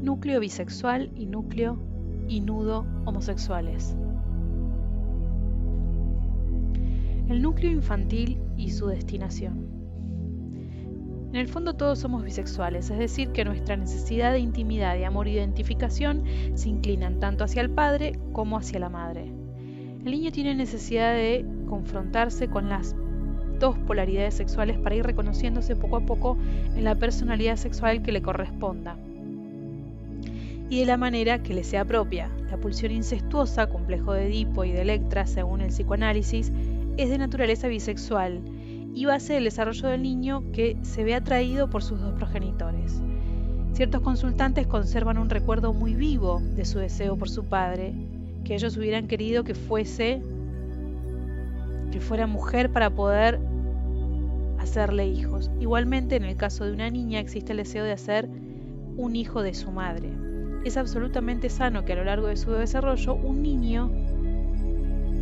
núcleo bisexual y núcleo y nudo homosexuales. El núcleo infantil y su destinación. En el fondo todos somos bisexuales, es decir, que nuestra necesidad de intimidad, de amor y identificación se inclinan tanto hacia el padre como hacia la madre. El niño tiene necesidad de confrontarse con las dos polaridades sexuales para ir reconociéndose poco a poco en la personalidad sexual que le corresponda y de la manera que le sea propia. La pulsión incestuosa, complejo de Edipo y de Electra, según el psicoanálisis, es de naturaleza bisexual y base del desarrollo del niño que se ve atraído por sus dos progenitores. Ciertos consultantes conservan un recuerdo muy vivo de su deseo por su padre, que ellos hubieran querido que fuera mujer para poder hacerle hijos. Igualmente, en el caso de una niña existe el deseo de hacer un hijo de su madre. Es absolutamente sano que a lo largo de su desarrollo un niño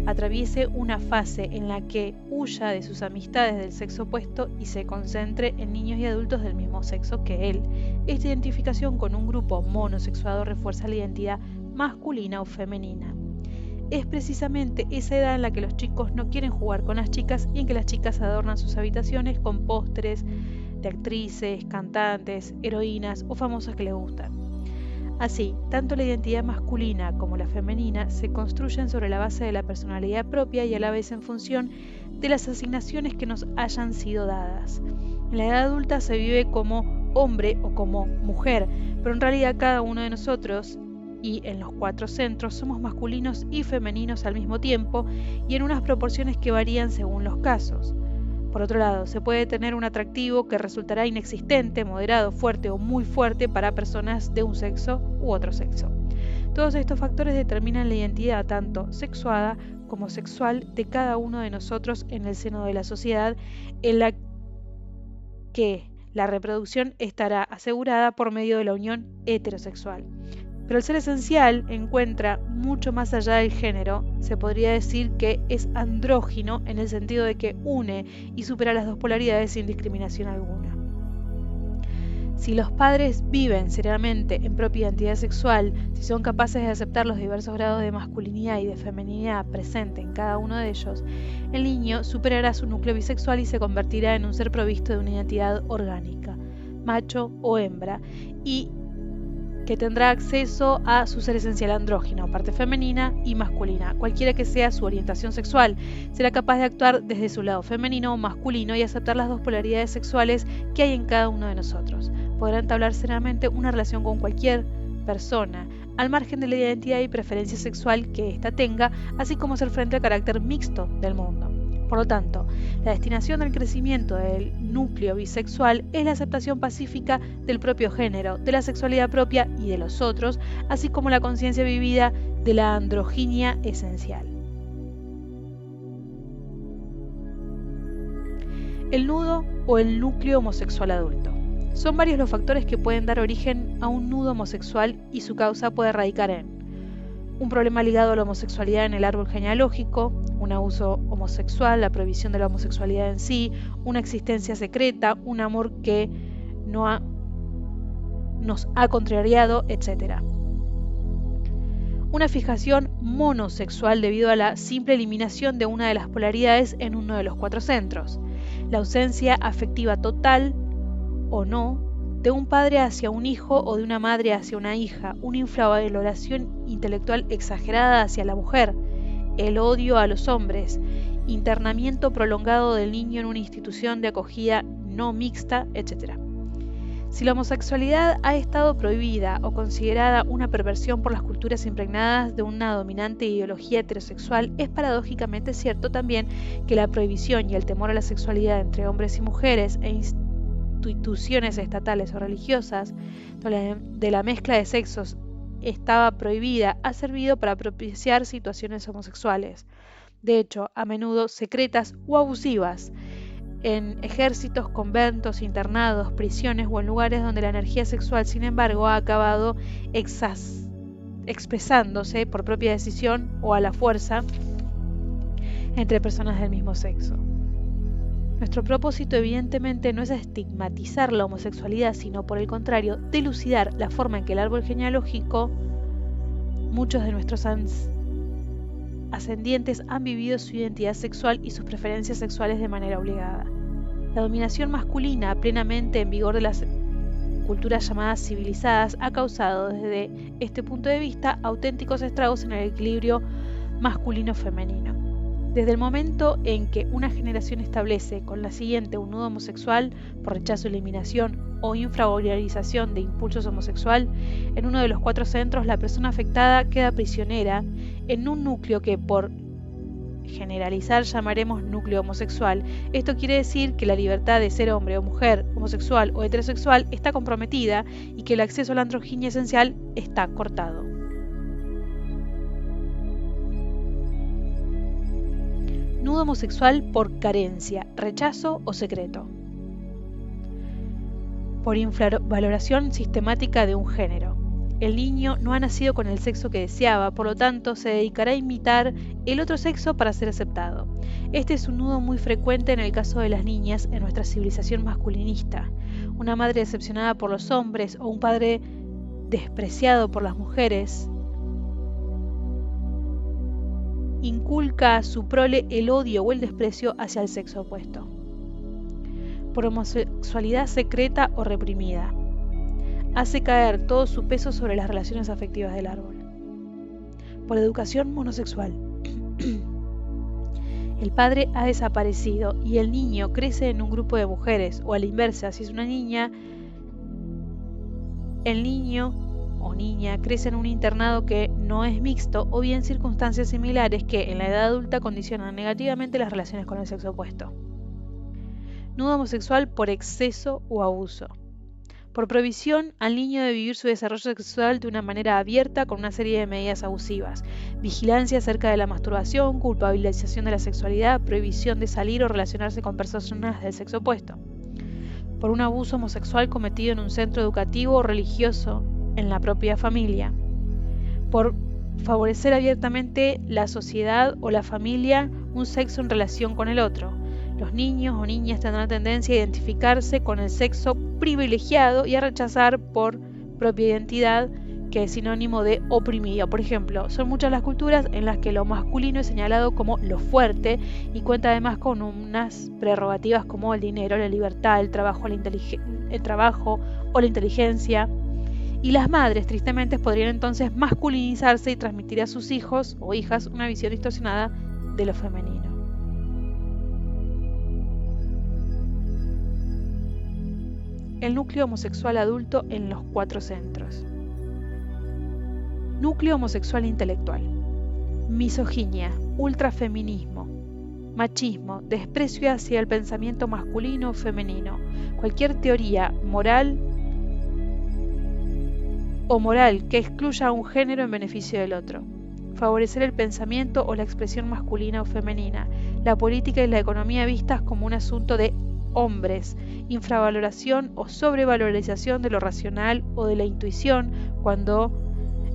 atraviese una fase en la que huya de sus amistades del sexo opuesto y se concentre en niños y adultos del mismo sexo que él. Esta identificación con un grupo monosexuado refuerza la identidad masculina o femenina. Es precisamente esa edad en la que los chicos no quieren jugar con las chicas y en que las chicas adornan sus habitaciones con pósteres de actrices, cantantes, heroínas o famosas que les gustan. Así, tanto la identidad masculina como la femenina se construyen sobre la base de la personalidad propia y a la vez en función de las asignaciones que nos hayan sido dadas. En la edad adulta se vive como hombre o como mujer, pero en realidad cada uno de nosotros y en los 4 centros somos masculinos y femeninos al mismo tiempo y en unas proporciones que varían según los casos. Por otro lado, se puede tener un atractivo que resultará inexistente, moderado, fuerte o muy fuerte para personas de un sexo u otro sexo. Todos estos factores determinan la identidad tanto sexuada como sexual de cada uno de nosotros en el seno de la sociedad en la que la reproducción estará asegurada por medio de la unión heterosexual. Pero el ser esencial encuentra mucho más allá del género, se podría decir que es andrógino en el sentido de que une y supera las dos polaridades sin discriminación alguna. Si los padres viven seriamente en propia identidad sexual, si son capaces de aceptar los diversos grados de masculinidad y de feminidad presente en cada uno de ellos, el niño superará su núcleo bisexual y se convertirá en un ser provisto de una identidad orgánica, macho o hembra, y que tendrá acceso a su ser esencial andrógino, parte femenina y masculina. Cualquiera que sea su orientación sexual, será capaz de actuar desde su lado femenino o masculino y aceptar las dos polaridades sexuales que hay en cada uno de nosotros. Podrá entablar seriamente una relación con cualquier persona, al margen de la identidad y preferencia sexual que ésta tenga, así como hacer frente al carácter mixto del mundo. Por lo tanto, la destinación del crecimiento del núcleo bisexual es la aceptación pacífica del propio género, de la sexualidad propia y de los otros, así como la conciencia vivida de la androginia esencial. El nudo o el núcleo homosexual adulto. Son varios los factores que pueden dar origen a un nudo homosexual y su causa puede radicar en un problema ligado a la homosexualidad en el árbol genealógico, un abuso homosexual, la prohibición de la homosexualidad en sí, una existencia secreta, un amor que nos ha contrariado, etc. Una fijación monosexual debido a la simple eliminación de una de las polaridades en uno de los 4 centros, la ausencia afectiva total o no de un padre hacia un hijo o de una madre hacia una hija, una infravaloración intelectual exagerada hacia la mujer, el odio a los hombres, internamiento prolongado del niño en una institución de acogida no mixta, etc. Si la homosexualidad ha estado prohibida o considerada una perversión por las culturas impregnadas de una dominante ideología heterosexual, es paradójicamente cierto también que la prohibición y el temor a la sexualidad entre hombres y mujeres e instituciones estatales o religiosas de la mezcla de sexos estaba prohibida ha servido para propiciar situaciones homosexuales, de hecho, a menudo secretas o abusivas, en ejércitos, conventos, internados, prisiones o en lugares donde la energía sexual, sin embargo, ha acabado expresándose por propia decisión o a la fuerza entre personas del mismo sexo. Nuestro propósito evidentemente no es estigmatizar la homosexualidad, sino por el contrario, dilucidar la forma en que el árbol genealógico, muchos de nuestros ascendientes han vivido su identidad sexual y sus preferencias sexuales de manera obligada. La dominación masculina plenamente en vigor de las culturas llamadas civilizadas ha causado desde este punto de vista auténticos estragos en el equilibrio masculino-femenino. Desde el momento en que una generación establece con la siguiente un nudo homosexual por rechazo, eliminación o infravalorización de impulsos homosexual, en uno de los 4 centros la persona afectada queda prisionera en un núcleo que por generalizar llamaremos núcleo homosexual. Esto quiere decir que la libertad de ser hombre o mujer, homosexual o heterosexual está comprometida y que el acceso a la androginia esencial está cortado. Nudo homosexual por carencia, rechazo o secreto. Por infravaloración sistemática de un género. El niño no ha nacido con el sexo que deseaba, por lo tanto se dedicará a imitar el otro sexo para ser aceptado. Este es un nudo muy frecuente en el caso de las niñas en nuestra civilización masculinista. Una madre decepcionada por los hombres o un padre despreciado por las mujeres inculca a su prole el odio o el desprecio hacia el sexo opuesto. Por homosexualidad secreta o reprimida. Hace caer todo su peso sobre las relaciones afectivas del árbol. Por educación monosexual. El padre ha desaparecido y el niño crece en un grupo de mujeres, o a la inversa, si es una niña, el niño o niña crece en un internado que no es mixto, o bien circunstancias similares que en la edad adulta condicionan negativamente las relaciones con el sexo opuesto. Nudo homosexual por exceso o abuso. Por prohibición al niño de vivir su desarrollo sexual de una manera abierta con una serie de medidas abusivas. Vigilancia acerca de la masturbación, culpabilización de la sexualidad, prohibición de salir o relacionarse con personas del sexo opuesto. Por un abuso homosexual cometido en un centro educativo o religioso en la propia familia. Por favorecer abiertamente la sociedad o la familia un sexo en relación con el otro. Los niños o niñas tendrán tendencia a identificarse con el sexo privilegiado y a rechazar por propia identidad, que es sinónimo de oprimido. Por ejemplo, son muchas las culturas en las que lo masculino es señalado como lo fuerte y cuenta además con unas prerrogativas como el dinero, la libertad, el trabajo o la inteligencia. Y las madres, tristemente, podrían entonces masculinizarse y transmitir a sus hijos o hijas una visión distorsionada de lo femenino. El núcleo homosexual adulto en los 4 centros. Núcleo homosexual intelectual. Misoginia, ultrafeminismo, machismo, desprecio hacia el pensamiento masculino o femenino, cualquier teoría moral que excluya a un género en beneficio del otro. Favorecer el pensamiento o la expresión masculina o femenina, la política y la economía vistas como un asunto de hombres, infravaloración o sobrevalorización de lo racional o de la intuición, cuando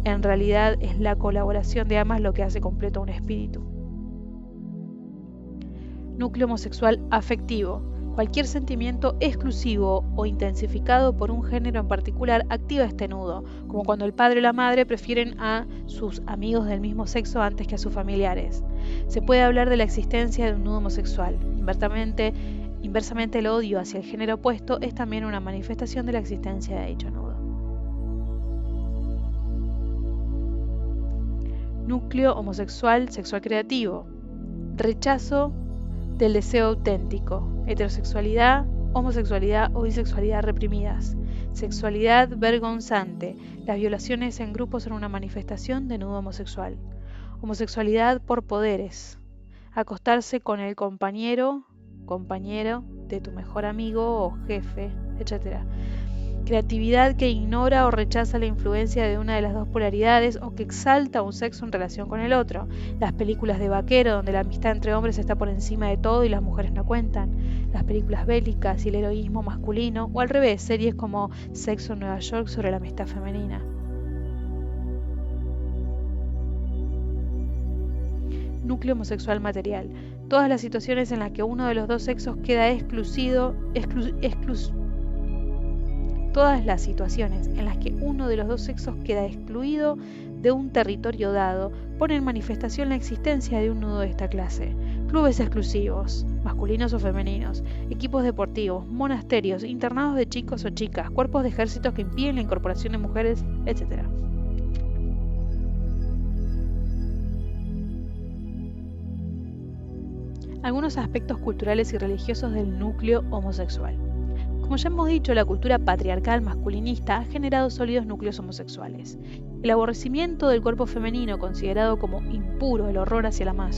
en realidad es la colaboración de ambas lo que hace completo un espíritu. Núcleo homosexual afectivo. Cualquier sentimiento exclusivo o intensificado por un género en particular activa este nudo, como cuando el padre o la madre prefieren a sus amigos del mismo sexo antes que a sus familiares. Se puede hablar de la existencia de un nudo homosexual. Inversamente, el odio hacia el género opuesto es también una manifestación de la existencia de dicho nudo. Núcleo homosexual sexual creativo. Rechazo del deseo auténtico, heterosexualidad, homosexualidad o bisexualidad reprimidas, sexualidad vergonzante, las violaciones en grupo son una manifestación de nudo homosexual, homosexualidad por poderes, acostarse con el compañero de tu mejor amigo o jefe, etc. Creatividad que ignora o rechaza la influencia de una de las dos polaridades o que exalta un sexo en relación con el otro. Las películas de vaquero donde la amistad entre hombres está por encima de todo y las mujeres no cuentan. Las películas bélicas y el heroísmo masculino, o al revés, series como Sexo en Nueva York sobre la amistad femenina. Núcleo homosexual material. Todas las situaciones en las que uno de los dos sexos queda excluido de un territorio dado, pone en manifestación la existencia de un nudo de esta clase. Clubes exclusivos, masculinos o femeninos, equipos deportivos, monasterios, internados de chicos o chicas, cuerpos de ejércitos que impiden la incorporación de mujeres, etc. Algunos aspectos culturales y religiosos del núcleo homosexual. Como ya hemos dicho, la cultura patriarcal masculinista ha generado sólidos núcleos homosexuales. El aborrecimiento del cuerpo femenino, considerado como impuro, el horror hacia la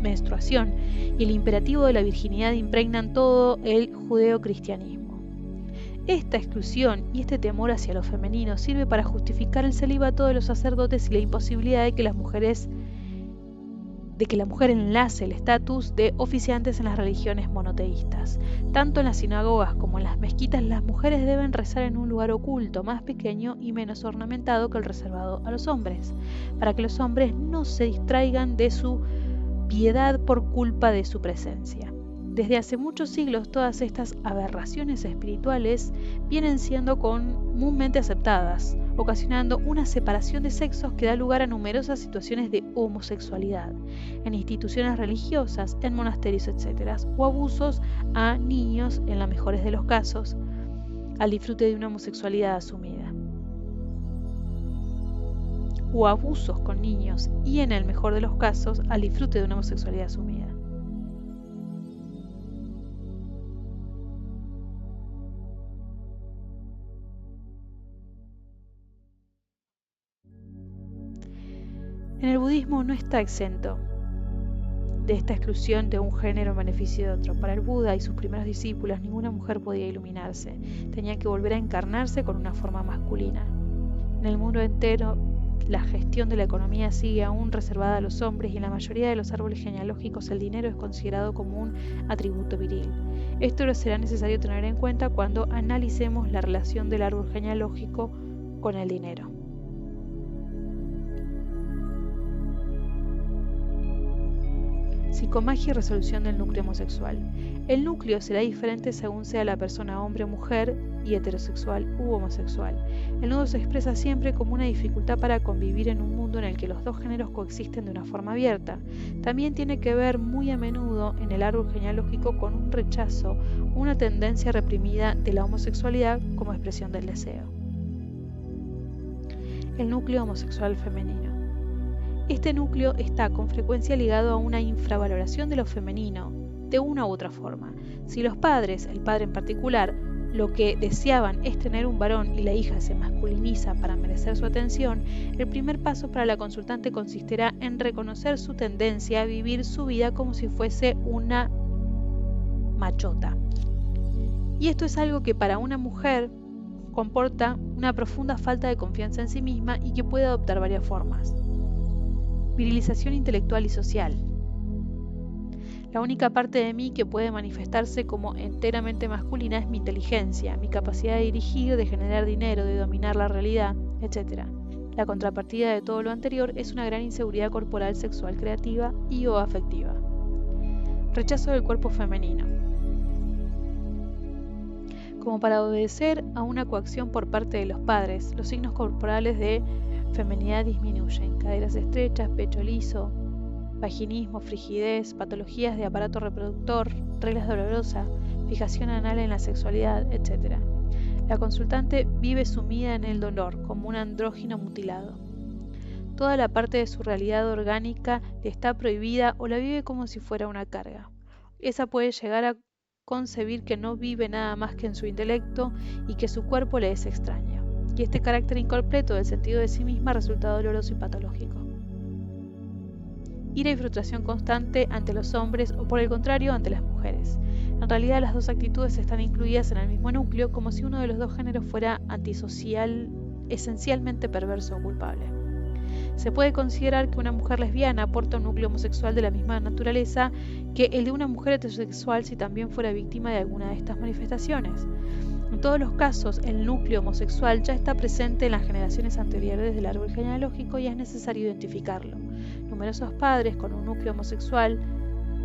menstruación y el imperativo de la virginidad impregnan todo el judeocristianismo. Esta exclusión y este temor hacia lo femenino sirve para justificar el celibato de los sacerdotes y la imposibilidad de que la mujer enlace el estatus de oficiantes en las religiones monoteístas. Tanto en las sinagogas como en las mezquitas, las mujeres deben rezar en un lugar oculto, más pequeño y menos ornamentado que el reservado a los hombres, para que los hombres no se distraigan de su piedad por culpa de su presencia. Desde hace muchos siglos, todas estas aberraciones espirituales vienen siendo comúnmente aceptadas, ocasionando una separación de sexos que da lugar a numerosas situaciones de homosexualidad, en instituciones religiosas, en monasterios, etc., o abusos a niños, en los mejores de los casos, al disfrute de una homosexualidad asumida. O abusos con niños y, en el mejor de los casos, al disfrute de una homosexualidad asumida. En el budismo no está exento de esta exclusión de un género en beneficio de otro. Para el Buda y sus primeros discípulos, ninguna mujer podía iluminarse, tenía que volver a encarnarse con una forma masculina. En el mundo entero, la gestión de la economía sigue aún reservada a los hombres y en la mayoría de los árboles genealógicos el dinero es considerado como un atributo viril. Esto lo será necesario tener en cuenta cuando analicemos la relación del árbol genealógico con el dinero. Psicomagia y resolución del núcleo homosexual. El núcleo será diferente según sea la persona hombre o mujer y heterosexual u homosexual. El nudo se expresa siempre como una dificultad para convivir en un mundo en el que los dos géneros coexisten de una forma abierta. También tiene que ver muy a menudo en el árbol genealógico con un rechazo, una tendencia reprimida de la homosexualidad como expresión del deseo. El núcleo homosexual femenino. Este núcleo está con frecuencia ligado a una infravaloración de lo femenino, de una u otra forma. Si los padres, el padre en particular, lo que deseaban es tener un varón y la hija se masculiniza para merecer su atención, el primer paso para la consultante consistirá en reconocer su tendencia a vivir su vida como si fuese una machota. Y esto es algo que para una mujer comporta una profunda falta de confianza en sí misma y que puede adoptar varias formas. Virilización intelectual y social. La única parte de mí que puede manifestarse como enteramente masculina es mi inteligencia, mi capacidad de dirigir, de generar dinero, de dominar la realidad, etc. La contrapartida de todo lo anterior es una gran inseguridad corporal, sexual, creativa y o afectiva. Rechazo del cuerpo femenino. Como para obedecer a una coacción por parte de los padres, los signos corporales de feminidad disminuyen, caderas estrechas, pecho liso, vaginismo, frigidez, patologías de aparato reproductor, reglas dolorosas, fijación anal en la sexualidad, etc. La consultante vive sumida en el dolor, como un andrógino mutilado. Toda la parte de su realidad orgánica le está prohibida o la vive como si fuera una carga. Esa puede llegar a concebir que no vive nada más que en su intelecto y que su cuerpo le es extraño. Y este carácter incompleto del sentido de sí misma resulta doloroso y patológico. Ira y frustración constante ante los hombres o por el contrario ante las mujeres. En realidad las dos actitudes están incluidas en el mismo núcleo como si uno de los dos géneros fuera antisocial, esencialmente perverso o culpable. Se puede considerar que una mujer lesbiana aporta un núcleo homosexual de la misma naturaleza que el de una mujer heterosexual si también fuera víctima de alguna de estas manifestaciones. En todos los casos, el núcleo homosexual ya está presente en las generaciones anteriores del árbol genealógico y es necesario identificarlo. Numerosos padres con un núcleo homosexual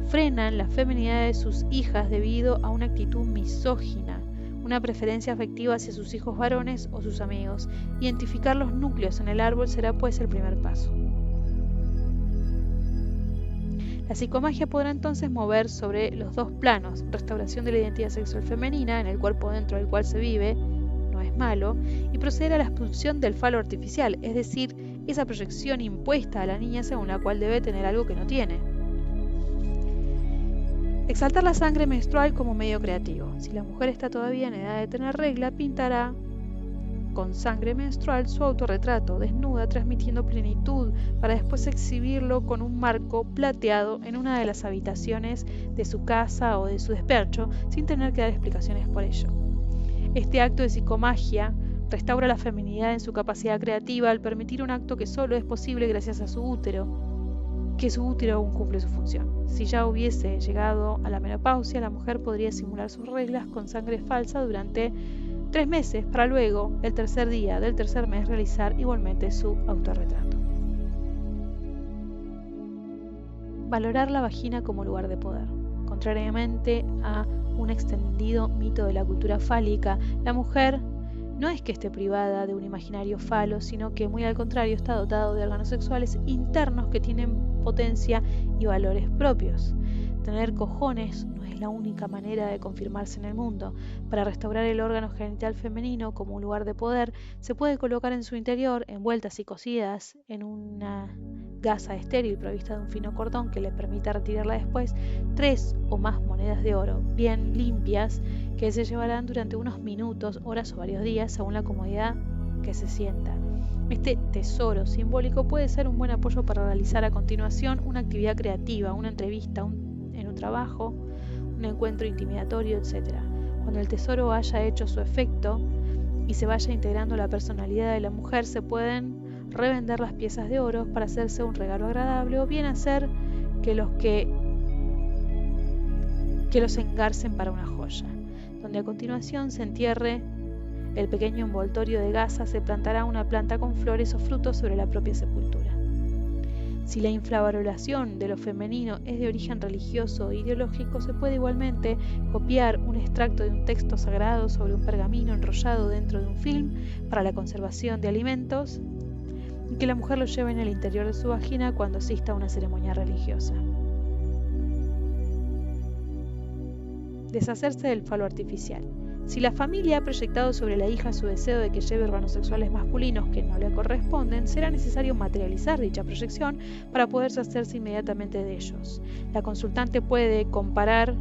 frenan la feminidad de sus hijas debido a una actitud misógina, una preferencia afectiva hacia sus hijos varones o sus amigos. Identificar los núcleos en el árbol será pues el primer paso. La psicomagia podrá entonces mover sobre los dos planos: restauración de la identidad sexual femenina en el cuerpo dentro del cual se vive, no es malo, y proceder a la expulsión del falo artificial, es decir, esa proyección impuesta a la niña según la cual debe tener algo que no tiene. Exaltar la sangre menstrual como medio creativo. Si la mujer está todavía en edad de tener regla, pintará con sangre menstrual su autorretrato, desnuda, transmitiendo plenitud, para después exhibirlo con un marco plateado en una de las habitaciones de su casa o de su despacho, sin tener que dar explicaciones por ello. Este acto de psicomagia restaura la feminidad en su capacidad creativa al permitir un acto que solo es posible gracias a su útero, que su útero aún cumple su función. Si ya hubiese llegado a la menopausia, la mujer podría simular sus reglas con sangre falsa durante 3 meses, para luego, el tercer día del tercer mes, realizar igualmente su autorretrato. Valorar la vagina como lugar de poder. Contrariamente a un extendido mito de la cultura fálica, la mujer no es que esté privada de un imaginario falo, sino que muy al contrario está dotado de órganos sexuales internos que tienen potencia y valores propios. Tener cojones no es la única manera de confirmarse en el mundo. Para restaurar el órgano genital femenino como un lugar de poder, se puede colocar en su interior, envueltas y cosidas en una gasa estéril provista de un fino cordón que le permita retirarla después, 3 o más monedas de oro, bien limpias, que se llevarán durante unos minutos, horas o varios días, según la comodidad que se sienta. Este tesoro simbólico puede ser un buen apoyo para realizar a continuación una actividad creativa, una entrevista, en un trabajo, un encuentro intimidatorio, etc. Cuando el tesoro haya hecho su efecto y se vaya integrando la personalidad de la mujer, se pueden revender las piezas de oro para hacerse un regalo agradable, o bien hacer que los engarcen para una joya, donde a continuación se entierre el pequeño envoltorio de gasa. Se plantará una planta con flores o frutos sobre la propia sepultura. Si la infravaloración de lo femenino es de origen religioso o ideológico, se puede igualmente copiar un extracto de un texto sagrado sobre un pergamino enrollado dentro de un film para la conservación de alimentos, y que la mujer lo lleve en el interior de su vagina cuando asista a una ceremonia religiosa. Deshacerse del falo artificial. Si la familia ha proyectado sobre la hija su deseo de que lleve órganos sexuales masculinos que no le corresponden, será necesario materializar dicha proyección para poder deshacerse inmediatamente de ellos. La consultante puede comprar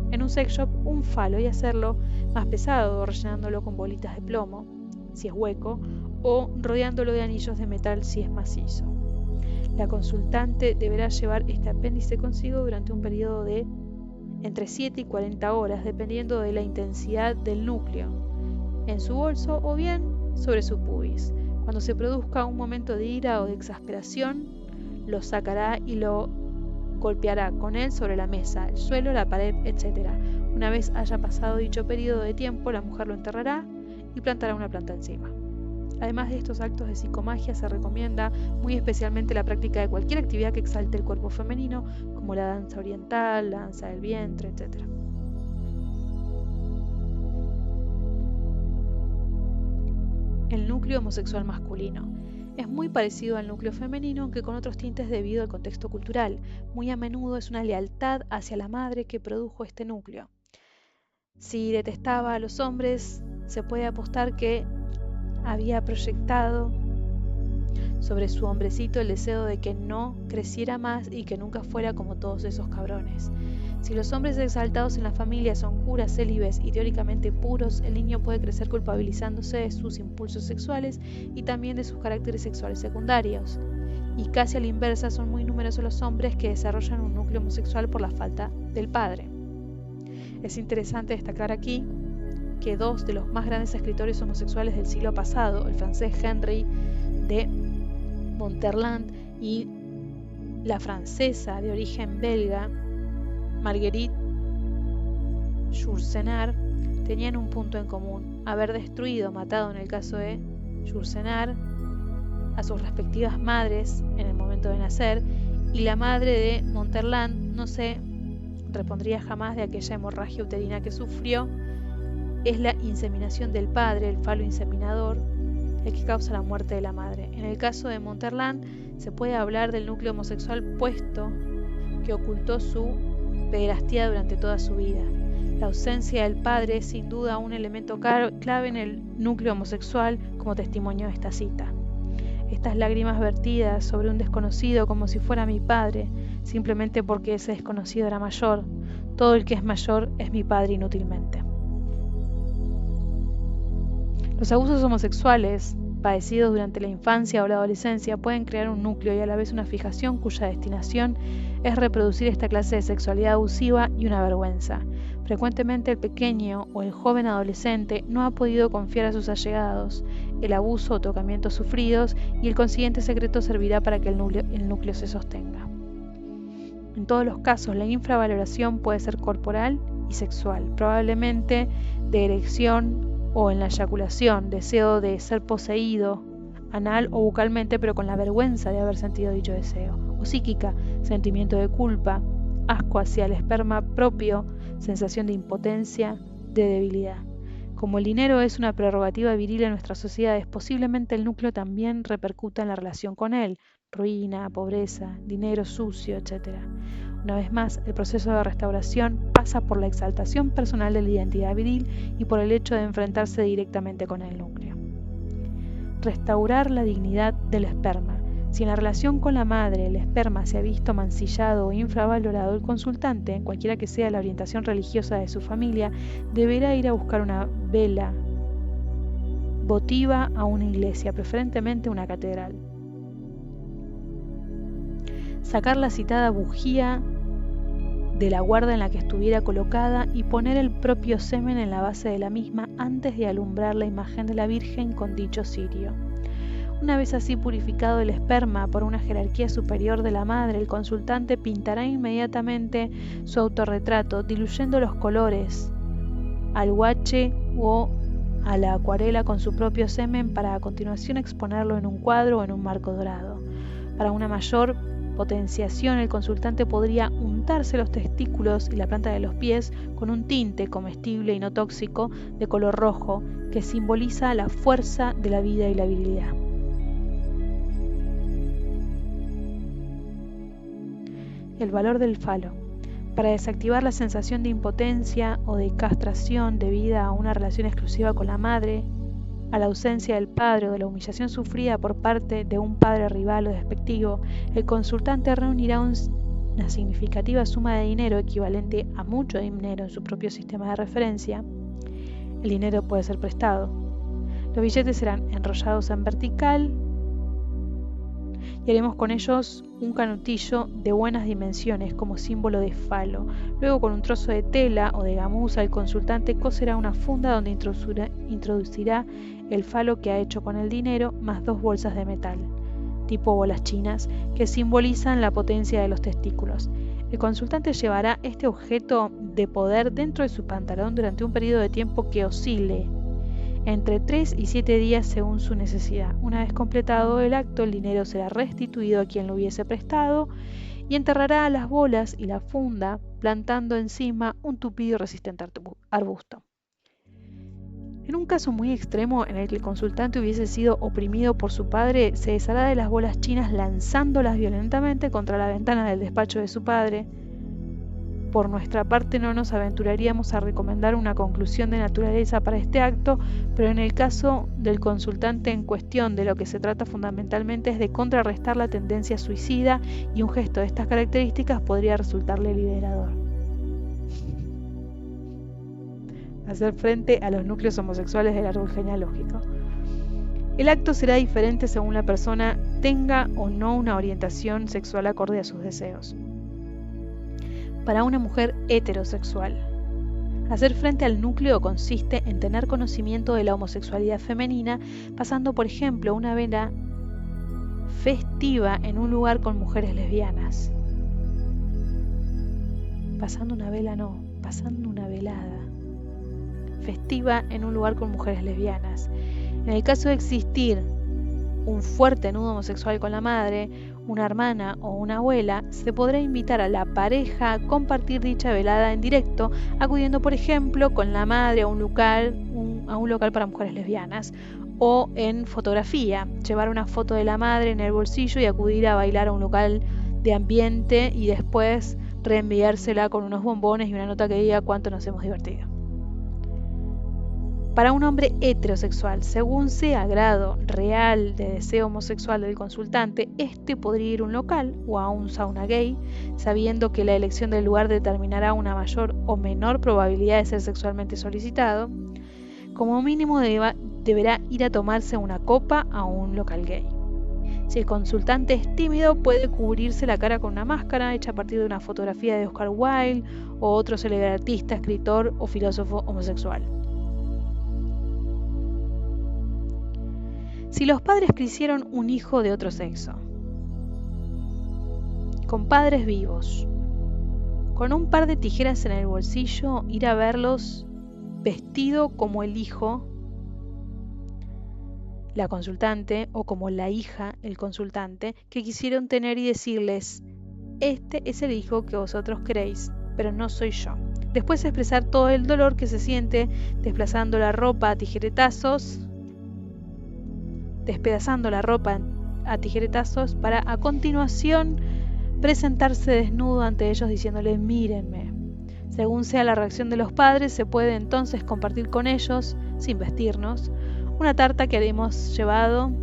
en un sex shop un falo y hacerlo más pesado, rellenándolo con bolitas de plomo, si es hueco, o rodeándolo de anillos de metal si es macizo. La consultante deberá llevar este apéndice consigo durante un periodo de entre 7 y 40 horas, dependiendo de la intensidad del núcleo, en su bolso o bien sobre su pubis. Cuando se produzca un momento de ira o de exasperación, lo sacará y lo golpeará con él sobre la mesa, el suelo, la pared, etc. Una vez haya pasado dicho periodo de tiempo, la mujer lo enterrará y plantará una planta encima. Además de estos actos de psicomagia, se recomienda muy especialmente la práctica de cualquier actividad que exalte el cuerpo femenino, como la danza oriental, la danza del vientre, etc. El núcleo homosexual masculino. Es muy parecido al núcleo femenino, aunque con otros tintes debido al contexto cultural. Muy a menudo es una lealtad hacia la madre que produjo este núcleo. Si detestaba a los hombres, se puede apostar que había proyectado sobre su hombrecito el deseo de que no creciera más y que nunca fuera como todos esos cabrones. Si los hombres exaltados en la familia son curas, célibes y teóricamente puros, el niño puede crecer culpabilizándose de sus impulsos sexuales y también de sus caracteres sexuales secundarios. Y casi a la inversa, son muy numerosos los hombres que desarrollan un núcleo homosexual por la falta del padre. Es interesante destacar aquí que 2 de los más grandes escritores homosexuales del siglo pasado, el francés Henry de Monterland y la francesa de origen belga Marguerite Yourcenar, tenían un punto en común: haber destruido, matado en el caso de Yourcenar, a sus respectivas madres en el momento de nacer, y la madre de Monterland no se repondría jamás de aquella hemorragia uterina que sufrió. Es la inseminación del padre, el falo inseminador, el que causa la muerte de la madre. En el caso de Montherlant se puede hablar del núcleo homosexual puesto que ocultó su pederastía durante toda su vida. La ausencia del padre es sin duda un elemento clave en el núcleo homosexual, como testimonio de esta cita. Estas lágrimas vertidas sobre un desconocido como si fuera mi padre, simplemente porque ese desconocido era mayor. Todo el que es mayor es mi padre inútilmente. Los abusos homosexuales padecidos durante la infancia o la adolescencia pueden crear un núcleo y a la vez una fijación cuya destinación es reproducir esta clase de sexualidad abusiva y una vergüenza. Frecuentemente el pequeño o el joven adolescente no ha podido confiar a sus allegados el abuso o tocamientos sufridos y el consiguiente secreto servirá para que el núcleo se sostenga. En todos los casos, la infravaloración puede ser corporal y sexual, probablemente de erección o en la eyaculación, deseo de ser poseído anal o bucalmente, pero con la vergüenza de haber sentido dicho deseo, o psíquica, sentimiento de culpa, asco hacia el esperma propio, sensación de impotencia, de debilidad. Como el dinero es una prerrogativa viril en nuestras sociedades, posiblemente el núcleo también repercuta en la relación con él, ruina, pobreza, dinero sucio, etc. Una vez más, el proceso de restauración pasa por la exaltación personal de la identidad viril y por el hecho de enfrentarse directamente con el núcleo. Restaurar la dignidad del esperma. Si en la relación con la madre el esperma se ha visto mancillado o infravalorado, el consultante, cualquiera que sea la orientación religiosa de su familia, deberá ir a buscar una vela votiva a una iglesia, preferentemente una catedral. Sacar la citada bujía de la guarda en la que estuviera colocada y poner el propio semen en la base de la misma antes de alumbrar la imagen de la Virgen con dicho cirio. Una vez así purificado el esperma por una jerarquía superior de la madre, el consultante pintará inmediatamente su autorretrato, diluyendo los colores al guache o a la acuarela con su propio semen para a continuación exponerlo en un cuadro o en un marco dorado. Para una mayor potenciación, el consultante podría untarse los testículos y la planta de los pies con un tinte comestible y no tóxico de color rojo que simboliza la fuerza de la vida y la virilidad. El valor del falo. Para desactivar la sensación de impotencia o de castración debida a una relación exclusiva con la madre, a la ausencia del padre o de la humillación sufrida por parte de un padre rival o despectivo, el consultante reunirá una significativa suma de dinero equivalente a mucho dinero en su propio sistema de referencia. El dinero puede ser prestado. Los billetes serán enrollados en vertical y haremos con ellos un canutillo de buenas dimensiones como símbolo de falo. Luego, con un trozo de tela o de gamuza, el consultante coserá una funda donde introducirá el falo que ha hecho con el dinero, más 2 bolsas de metal, tipo bolas chinas, que simbolizan la potencia de los testículos. El consultante llevará este objeto de poder dentro de su pantalón durante un periodo de tiempo que oscile entre 3 y 7 días según su necesidad. Una vez completado el acto, el dinero será restituido a quien lo hubiese prestado y enterrará las bolas y la funda plantando encima un tupido y resistente arbusto. En un caso muy extremo en el que el consultante hubiese sido oprimido por su padre, se deshará de las bolas chinas lanzándolas violentamente contra la ventana del despacho de su padre. Por nuestra parte no nos aventuraríamos a recomendar una conclusión de naturaleza para este acto, pero en el caso del consultante en cuestión, de lo que se trata fundamentalmente es de contrarrestar la tendencia suicida y un gesto de estas características podría resultarle liberador. Hacer frente a los núcleos homosexuales del árbol genealógico. El acto será diferente según la persona tenga o no una orientación sexual acorde a sus deseos. Para una mujer heterosexual, hacer frente al núcleo consiste en tener conocimiento de la homosexualidad femenina, pasando, por ejemplo, una vela festiva en un lugar con mujeres lesbianas. Pasando una velada festiva en un lugar con mujeres lesbianas. En el caso de existir un fuerte nudo homosexual con la madre, una hermana o una abuela, se podrá invitar a la pareja a compartir dicha velada en directo, acudiendo por ejemplo con la madre a un local para mujeres lesbianas, o en fotografía, llevar una foto de la madre en el bolsillo y acudir a bailar a un local de ambiente y después reenviársela con unos bombones y una nota que diga cuánto nos hemos divertido. Para un hombre heterosexual, según sea grado real de deseo homosexual del consultante, este podría ir a un local o a un sauna gay, sabiendo que la elección del lugar determinará una mayor o menor probabilidad de ser sexualmente solicitado. Como mínimo deberá ir a tomarse una copa a un local gay. Si el consultante es tímido, puede cubrirse la cara con una máscara hecha a partir de una fotografía de Oscar Wilde o otro célebre artista, escritor o filósofo homosexual. Si los padres quisieron un hijo de otro sexo, con padres vivos, con un par de tijeras en el bolsillo, ir a verlos vestido como el hijo, la consultante, o como la hija, el consultante, que quisieron tener y decirles: este es el hijo que vosotros queréis, pero no soy yo. Después expresar todo el dolor que se siente desplazando la ropa a tijeretazos, despedazando la ropa a tijeretazos, para a continuación presentarse desnudo ante ellos diciéndoles: mírenme. Según sea la reacción de los padres, se puede entonces compartir con ellos, sin vestirnos, una tarta que habremos llevado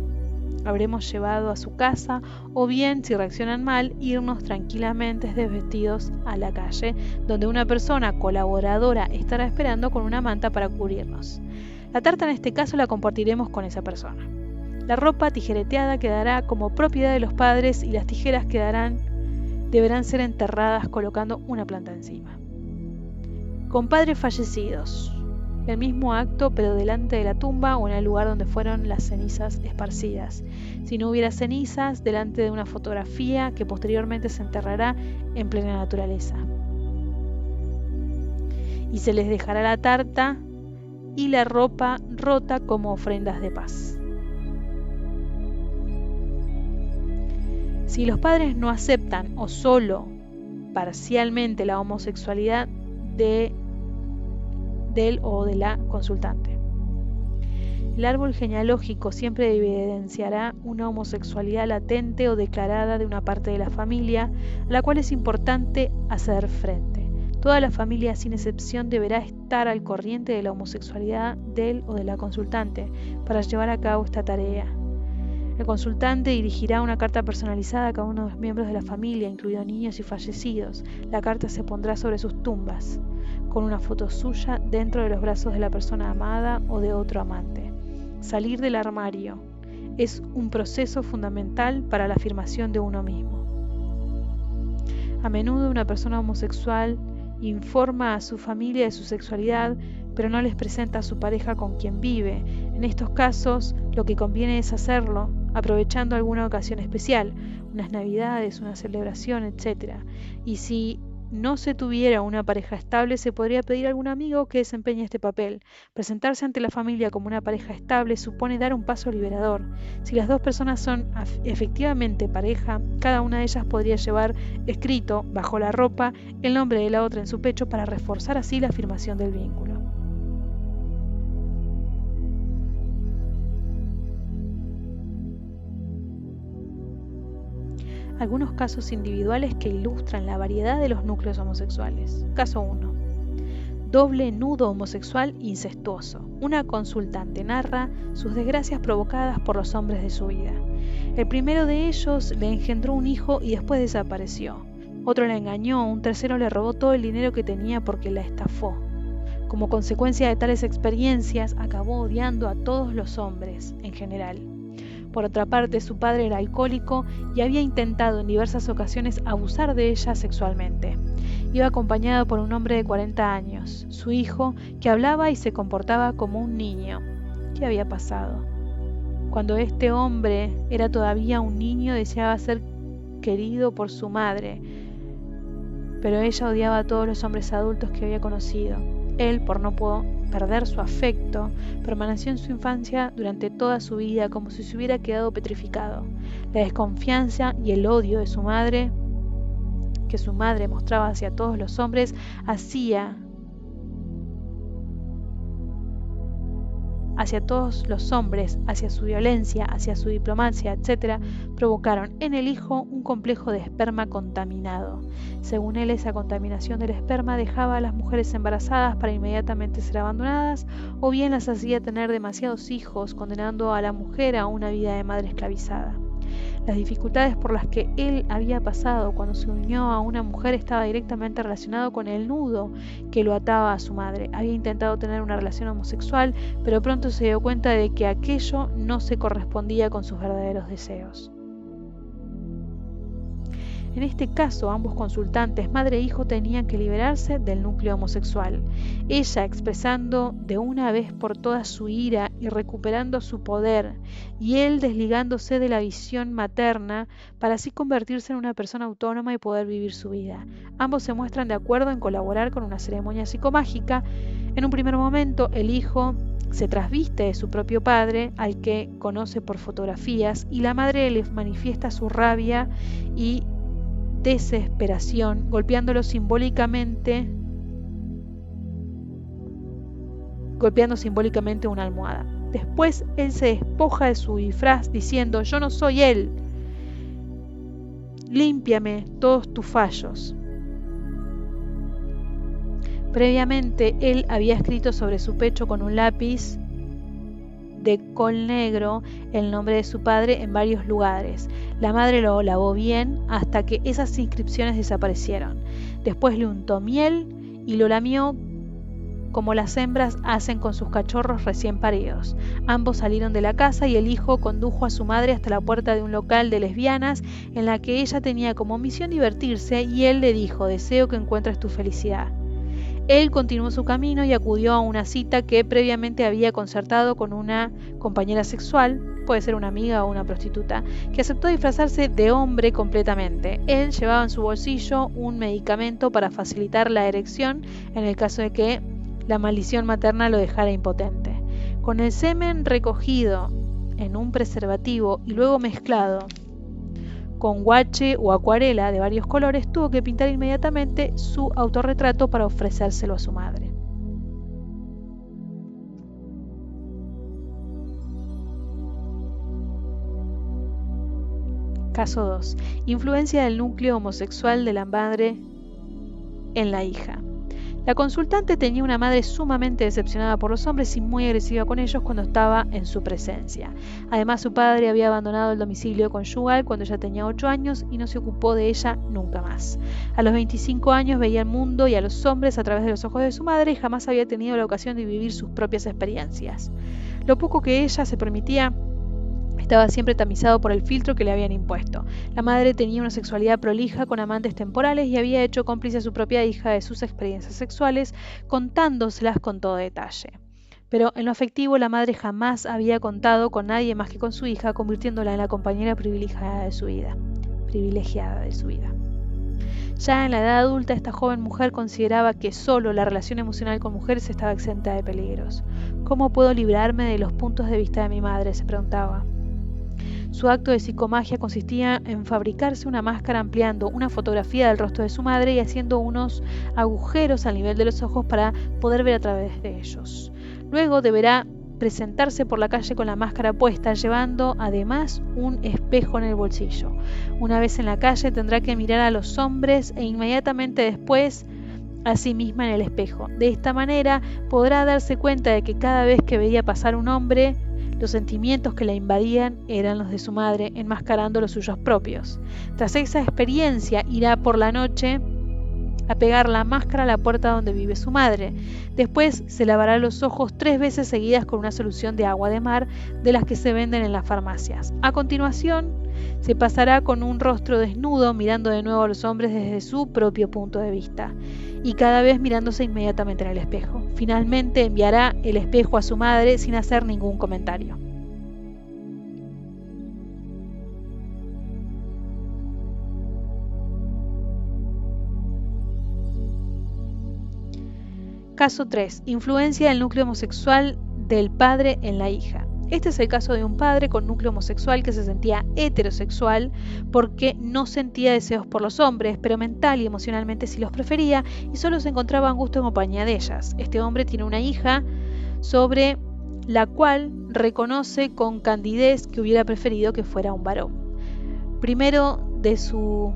a su casa, o bien, si reaccionan mal, irnos tranquilamente desvestidos a la calle, donde una persona colaboradora estará esperando con una manta para cubrirnos. La tarta en este caso la compartiremos con esa persona. La ropa tijereteada quedará como propiedad de los padres y las tijeras deberán ser enterradas colocando una planta encima. Con padres fallecidos, el mismo acto pero delante de la tumba o en el lugar donde fueron las cenizas esparcidas. Si no hubiera cenizas, delante de una fotografía que posteriormente se enterrará en plena naturaleza. Y se les dejará la tarta y la ropa rota como ofrendas de paz. Si los padres no aceptan o solo parcialmente la homosexualidad del o de la consultante, el árbol genealógico siempre evidenciará una homosexualidad latente o declarada de una parte de la familia, a la cual es importante hacer frente. Toda la familia, sin excepción, deberá estar al corriente de la homosexualidad del o de la consultante para llevar a cabo esta tarea. El consultante dirigirá una carta personalizada a cada uno de los miembros de la familia, incluidos niños y fallecidos. La carta se pondrá sobre sus tumbas, con una foto suya dentro de los brazos de la persona amada o de otro amante. Salir del armario es un proceso fundamental para la afirmación de uno mismo. A menudo una persona homosexual informa a su familia de su sexualidad, pero no les presenta a su pareja con quien vive. En estos casos, lo que conviene es hacerlo aprovechando alguna ocasión especial, unas navidades, una celebración, etc. Y si no se tuviera una pareja estable, se podría pedir a algún amigo que desempeñe este papel. Presentarse ante la familia como una pareja estable supone dar un paso liberador. Si las dos personas son efectivamente pareja, cada una de ellas podría llevar escrito bajo la ropa el nombre de la otra en su pecho para reforzar así la afirmación del vínculo. Algunos casos individuales que ilustran la variedad de los núcleos homosexuales. Caso 1. Doble nudo homosexual incestuoso. Una consultante narra sus desgracias provocadas por los hombres de su vida. El primero de ellos le engendró un hijo y después desapareció. Otro la engañó, un tercero le robó todo el dinero que tenía porque la estafó. Como consecuencia de tales experiencias, acabó odiando a todos los hombres en general. Por otra parte, su padre era alcohólico y había intentado en diversas ocasiones abusar de ella sexualmente. Iba acompañado por un hombre de 40 años, su hijo, que hablaba y se comportaba como un niño. ¿Qué había pasado? Cuando este hombre era todavía un niño, deseaba ser querido por su madre, pero ella odiaba a todos los hombres adultos que había conocido. Él, por no perder su afecto, permaneció en su infancia durante toda su vida como si se hubiera quedado petrificado. La desconfianza y el odio de su madre, que su madre mostraba hacia todos los hombres, hacia todos los hombres, hacia su violencia, hacia su diplomacia, etc., provocaron en el hijo un complejo de esperma contaminado. Según él, esa contaminación del esperma dejaba a las mujeres embarazadas para inmediatamente ser abandonadas, o bien las hacía tener demasiados hijos, condenando a la mujer a una vida de madre esclavizada. Las dificultades por las que él había pasado cuando se unió a una mujer estaba directamente relacionado con el nudo que lo ataba a su madre. Había intentado tener una relación homosexual, pero pronto se dio cuenta de que aquello no se correspondía con sus verdaderos deseos. En este caso, ambos consultantes, madre e hijo, tenían que liberarse del núcleo homosexual. Ella expresando de una vez por todas su ira y recuperando su poder, y él desligándose de la visión materna para así convertirse en una persona autónoma y poder vivir su vida. Ambos se muestran de acuerdo en colaborar con una ceremonia psicomágica. En un primer momento, el hijo se trasviste de su propio padre, al que conoce por fotografías, y la madre le manifiesta su rabia y desesperación, golpeando simbólicamente una almohada. Después él se despoja de su disfraz diciendo: yo no soy él, límpiame todos tus fallos. Previamente él había escrito sobre su pecho con un lápiz de col negro el nombre de su padre en varios lugares. La madre lo lavó bien hasta que esas inscripciones desaparecieron. Después le untó miel y lo lamió como las hembras hacen con sus cachorros recién paridos. Ambos salieron de la casa y el hijo condujo a su madre hasta la puerta de un local de lesbianas en la que ella tenía como misión divertirse, y él le dijo: deseo que encuentres tu felicidad. Él continuó su camino y acudió a una cita que previamente había concertado con una compañera sexual, puede ser una amiga o una prostituta, que aceptó disfrazarse de hombre completamente. Él llevaba en su bolsillo un medicamento para facilitar la erección en el caso de que la maldición materna lo dejara impotente. Con el semen recogido en un preservativo y luego mezclado con guache o acuarela de varios colores, tuvo que pintar inmediatamente su autorretrato para ofrecérselo a su madre. Caso 2. Influencia del núcleo homosexual de la madre en la hija. La consultante tenía una madre sumamente decepcionada por los hombres y muy agresiva con ellos cuando estaba en su presencia. Además, su padre había abandonado el domicilio conyugal cuando ella tenía 8 años y no se ocupó de ella nunca más. A los 25 años veía el mundo y a los hombres a través de los ojos de su madre y jamás había tenido la ocasión de vivir sus propias experiencias. Lo poco que ella se permitía estaba siempre tamizado por el filtro que le habían impuesto. La madre tenía una sexualidad prolija con amantes temporales y había hecho cómplice a su propia hija de sus experiencias sexuales, contándoselas con todo detalle. Pero en lo afectivo, la madre jamás había contado con nadie más que con su hija, convirtiéndola en la compañera privilegiada de su vida. Ya en la edad adulta, esta joven mujer consideraba que solo la relación emocional con mujeres estaba exenta de peligros. ¿Cómo puedo librarme de los puntos de vista de mi madre?, se preguntaba. Su acto de psicomagia consistía en fabricarse una máscara ampliando una fotografía del rostro de su madre y haciendo unos agujeros al nivel de los ojos para poder ver a través de ellos. Luego deberá presentarse por la calle con la máscara puesta, llevando además un espejo en el bolsillo. Una vez en la calle tendrá que mirar a los hombres e inmediatamente después a sí misma en el espejo. De esta manera podrá darse cuenta de que cada vez que veía pasar un hombre, los sentimientos que la invadían eran los de su madre, enmascarando los suyos propios. Tras esa experiencia, irá por la noche a pegar la máscara a la puerta donde vive su madre. Después se lavará los ojos 3 veces seguidas con una solución de agua de mar de las que se venden en las farmacias. A continuación, se pasará con un rostro desnudo, mirando de nuevo a los hombres desde su propio punto de vista, y cada vez mirándose inmediatamente en el espejo. Finalmente enviará el espejo a su madre sin hacer ningún comentario. Caso 3. Influencia del núcleo homosexual del padre en la hija. Este es el caso de un padre con núcleo homosexual que se sentía heterosexual porque no sentía deseos por los hombres, pero mental y emocionalmente sí los prefería y solo se encontraba a gusto en compañía de ellas. Este hombre tiene una hija sobre la cual reconoce con candidez que hubiera preferido que fuera un varón. Primero de su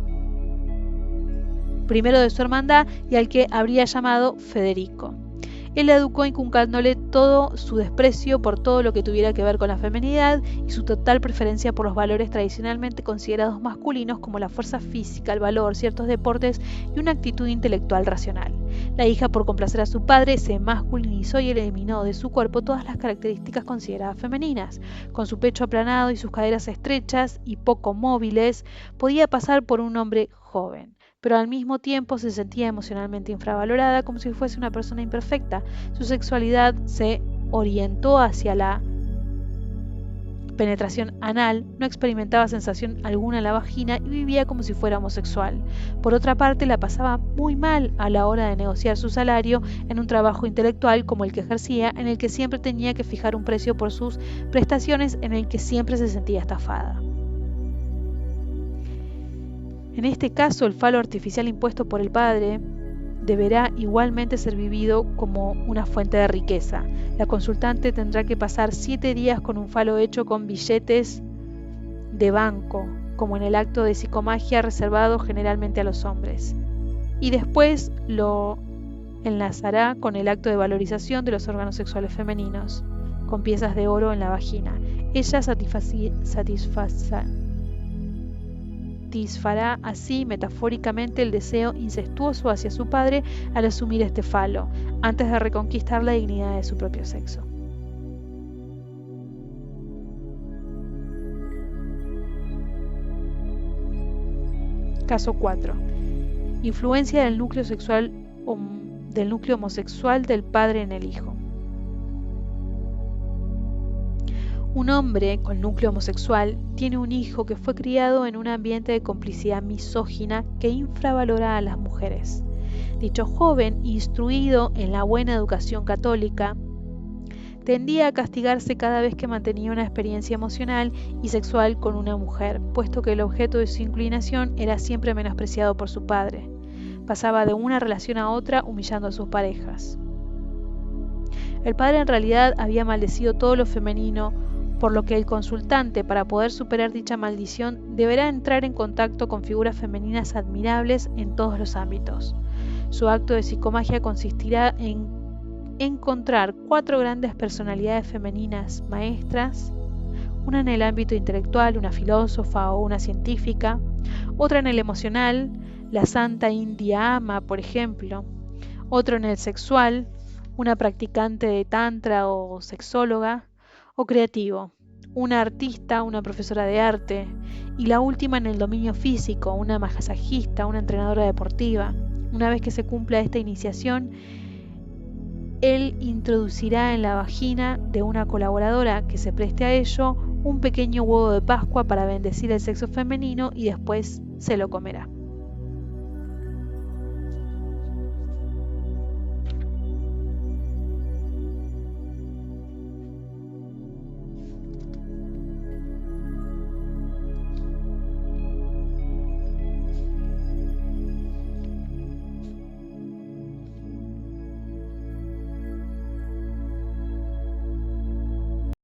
hermandad y al que habría llamado Federico. Él la educó inculcándole todo su desprecio por todo lo que tuviera que ver con la feminidad y su total preferencia por los valores tradicionalmente considerados masculinos como la fuerza física, el valor, ciertos deportes y una actitud intelectual racional. La hija, por complacer a su padre, se masculinizó y eliminó de su cuerpo todas las características consideradas femeninas. Con su pecho aplanado y sus caderas estrechas y poco móviles, podía pasar por un hombre joven, pero al mismo tiempo se sentía emocionalmente infravalorada como si fuese una persona imperfecta. Su sexualidad se orientó hacia la penetración anal, no experimentaba sensación alguna en la vagina y vivía como si fuera homosexual. Por otra parte, la pasaba muy mal a la hora de negociar su salario en un trabajo intelectual como el que ejercía, en el que siempre tenía que fijar un precio por sus prestaciones, en el que siempre se sentía estafada. En este caso, el falo artificial impuesto por el padre deberá igualmente ser vivido como una fuente de riqueza. La consultante tendrá que pasar 7 días con un falo hecho con billetes de banco, como en el acto de psicomagia reservado generalmente a los hombres. Y después lo enlazará con el acto de valorización de los órganos sexuales femeninos, con piezas de oro en la vagina. Ella satisfará así metafóricamente el deseo incestuoso hacia su padre al asumir este falo, antes de reconquistar la dignidad de su propio sexo. Caso 4. Influencia del núcleo homosexual del padre en el hijo. Un hombre con núcleo homosexual tiene un hijo que fue criado en un ambiente de complicidad misógina que infravalora a las mujeres. Dicho joven, instruido en la buena educación católica, tendía a castigarse cada vez que mantenía una experiencia emocional y sexual con una mujer, puesto que el objeto de su inclinación era siempre menospreciado por su padre. Pasaba de una relación a otra humillando a sus parejas. El padre en realidad había maldecido todo lo femenino, por lo que el consultante, para poder superar dicha maldición, deberá entrar en contacto con figuras femeninas admirables en todos los ámbitos. Su acto de psicomagia consistirá en encontrar 4 grandes personalidades femeninas maestras, una en el ámbito intelectual, una filósofa o una científica, otra en el emocional, la Santa India Ama, por ejemplo, otro en el sexual, una practicante de tantra o sexóloga, o creativo, una artista, una profesora de arte, y la última en el dominio físico, una masajista, una entrenadora deportiva. Una vez que se cumpla esta iniciación, él introducirá en la vagina de una colaboradora que se preste a ello un pequeño huevo de Pascua para bendecir el sexo femenino y después se lo comerá.